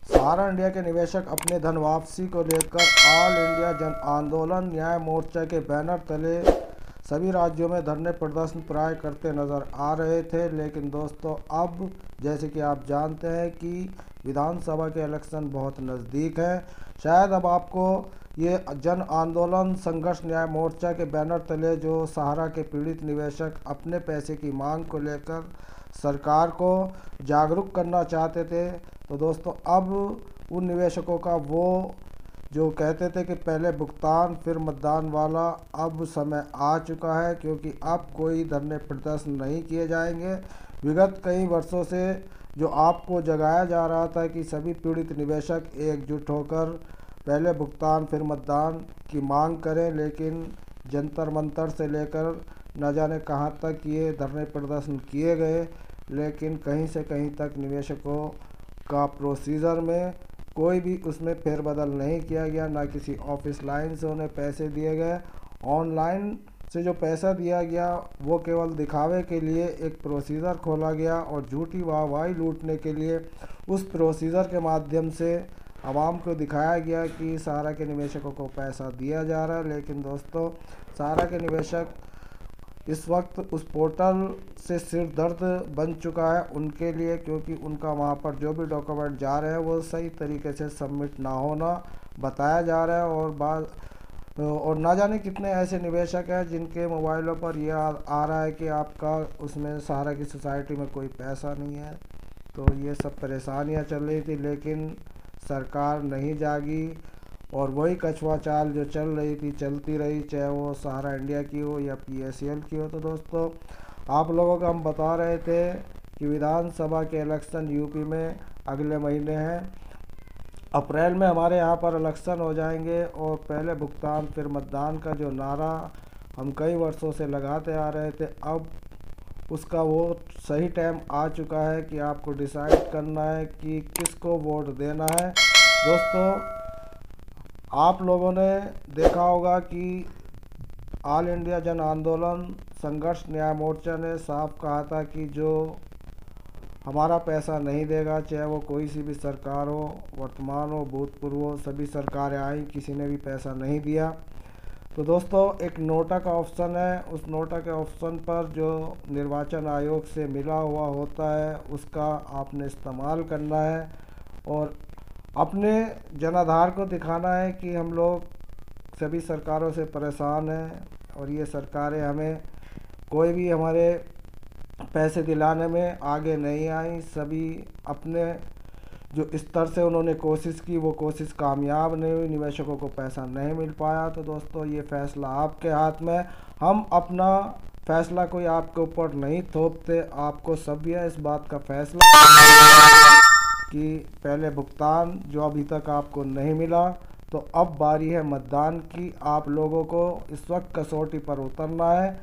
सहारा India के निवेशक अपने धन वापसी को लेकर ऑल इंडिया जन आंदोलन न्याय मोर्चा के बैनर तले सभी राज्यों में धरने प्रदर्शन प्राय करते नजर आ रहे थे। लेकिन दोस्तों, अब जैसे कि आप जानते हैं कि विधानसभा के इलेक्शन बहुत नज़दीक है। शायद अब आपको ये जन आंदोलन संघर्ष न्याय मोर्चा के बैनर तले जो सहारा के पीड़ित निवेशक अपने पैसे की मांग को लेकर सरकार को जागरूक करना चाहते थे, तो दोस्तों अब उन निवेशकों का वो जो कहते थे कि पहले भुगतान फिर मतदान वाला अब समय आ चुका है, क्योंकि अब कोई धरने प्रदर्शन नहीं किए जाएंगे। विगत कई वर्षों से जो आपको जगाया जा रहा था कि सभी पीड़ित निवेशक एकजुट होकर पहले भुगतान फिर मतदान की मांग करें, लेकिन जंतर मंतर से लेकर न जाने कहां तक ये धरने प्रदर्शन किए गए, लेकिन कहीं से कहीं तक निवेशकों का प्रोसीजर में कोई भी उसमें फेरबदल नहीं किया गया। ना किसी ऑफिस लाइन से उन्हें पैसे दिए गए। ऑनलाइन से जो पैसा दिया गया वो केवल दिखावे के लिए एक प्रोसीजर खोला गया और झूठी वाहवाही लूटने के लिए उस प्रोसीजर के माध्यम से आवाम को दिखाया गया कि सहारा के निवेशकों को पैसा दिया जा रहा है। लेकिन दोस्तों, सहारा के निवेशक इस वक्त उस पोर्टल से सिर दर्द बन चुका है उनके लिए, क्योंकि उनका वहां पर जो भी डॉक्यूमेंट जा रहे हैं वो सही तरीके से सबमिट ना होना बताया जा रहा है। और ना जाने कितने ऐसे निवेशक हैं जिनके मोबाइलों पर यह आ रहा है कि आपका उसमें सहारा की सोसाइटी में कोई पैसा नहीं है। तो ये सब परेशानियां चल रही थी, लेकिन सरकार नहीं जागी और वही कछुआ चाल जो चल रही थी चलती रही, चाहे वो सहारा इंडिया की हो या PSEL की हो। तो दोस्तों, आप लोगों को हम बता रहे थे कि विधानसभा के इलेक्शन यूपी में अगले महीने हैं। अप्रैल में हमारे यहाँ पर इलेक्शन हो जाएंगे और पहले भुगतान फिर मतदान का जो नारा हम कई वर्षों से लगाते आ रहे थे, अब उसका वो सही टाइम आ चुका है कि आपको डिसाइड करना है कि किसको वोट देना है। दोस्तों, आप लोगों ने देखा होगा कि ऑल इंडिया जन आंदोलन संघर्ष न्याय मोर्चा ने साफ कहा था कि जो हमारा पैसा नहीं देगा, चाहे वो कोई सी भी सरकार हो, वर्तमान हो भूतपूर्व हो, सभी सरकारें आई, किसी ने भी पैसा नहीं दिया। तो दोस्तों, एक नोटा का ऑप्शन है, उस नोटा के ऑप्शन पर जो निर्वाचन आयोग से मिला हुआ होता है उसका आपने इस्तेमाल करना है और अपने जनाधार को दिखाना है कि हम लोग सभी सरकारों से परेशान हैं और ये सरकारें हमें कोई भी हमारे पैसे दिलाने में आगे नहीं आई। सभी अपने जो स्तर से उन्होंने कोशिश की वो कोशिश कामयाब नहीं हुई, निवेशकों को पैसा नहीं मिल पाया। तो दोस्तों, ये फैसला आपके हाथ में। हम अपना फैसला कोई आपके ऊपर नहीं थोपते, आपको सभी है इस बात का फैसला कि पहले भुगतान जो अभी तक आपको नहीं मिला, तो अब बारी है मतदान की। आप लोगों को इस वक्त कसौटी पर उतरना है।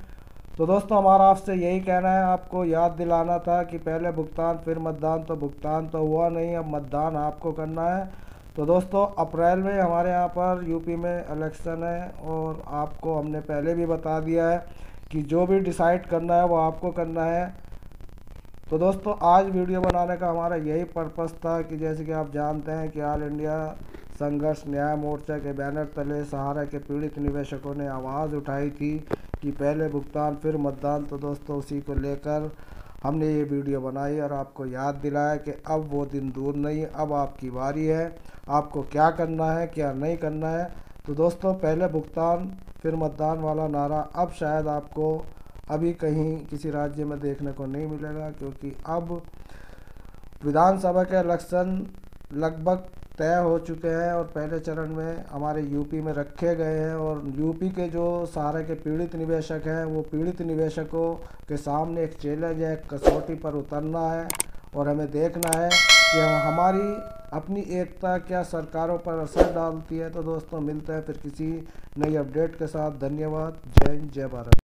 तो दोस्तों, हमारा आपसे यही कहना है, आपको याद दिलाना था कि पहले भुगतान फिर मतदान। तो भुगतान तो हुआ नहीं, अब मतदान आपको करना है। तो दोस्तों, अप्रैल में हमारे यहाँ पर यूपी में इलेक्शन है और आपको हमने पहले भी बता दिया है कि जो भी डिसाइड करना है वो आपको करना है। तो दोस्तों, आज वीडियो बनाने का हमारा यही पर्पस था कि जैसे कि आप जानते हैं कि ऑल इंडिया संघर्ष न्याय मोर्चा के बैनर तले सहारा के पीड़ित निवेशकों ने आवाज़ उठाई थी कि पहले भुगतान फिर मतदान। तो दोस्तों, उसी को लेकर हमने ये वीडियो बनाई और आपको याद दिलाया कि अब वो दिन दूर नहीं, अब आपकी बारी है, आपको क्या करना है क्या नहीं करना है। तो दोस्तों, पहले भुगतान फिर मतदान वाला नारा अब शायद आपको अभी कहीं किसी राज्य में देखने को नहीं मिलेगा, क्योंकि अब विधानसभा के इलेक्शन लगभग तय हो चुके हैं और पहले चरण में हमारे यूपी में रखे गए हैं। और यूपी के जो सहारा के पीड़ित निवेशक हैं वो पीड़ित निवेशकों के सामने एक चैलेंज है, कसौटी पर उतरना है और हमें देखना है कि हमारी अपनी एकता क्या सरकारों पर असर डालती है। तो दोस्तों, मिलते हैं फिर किसी नई अपडेट के साथ। धन्यवाद। जय हिंद, जय भारत।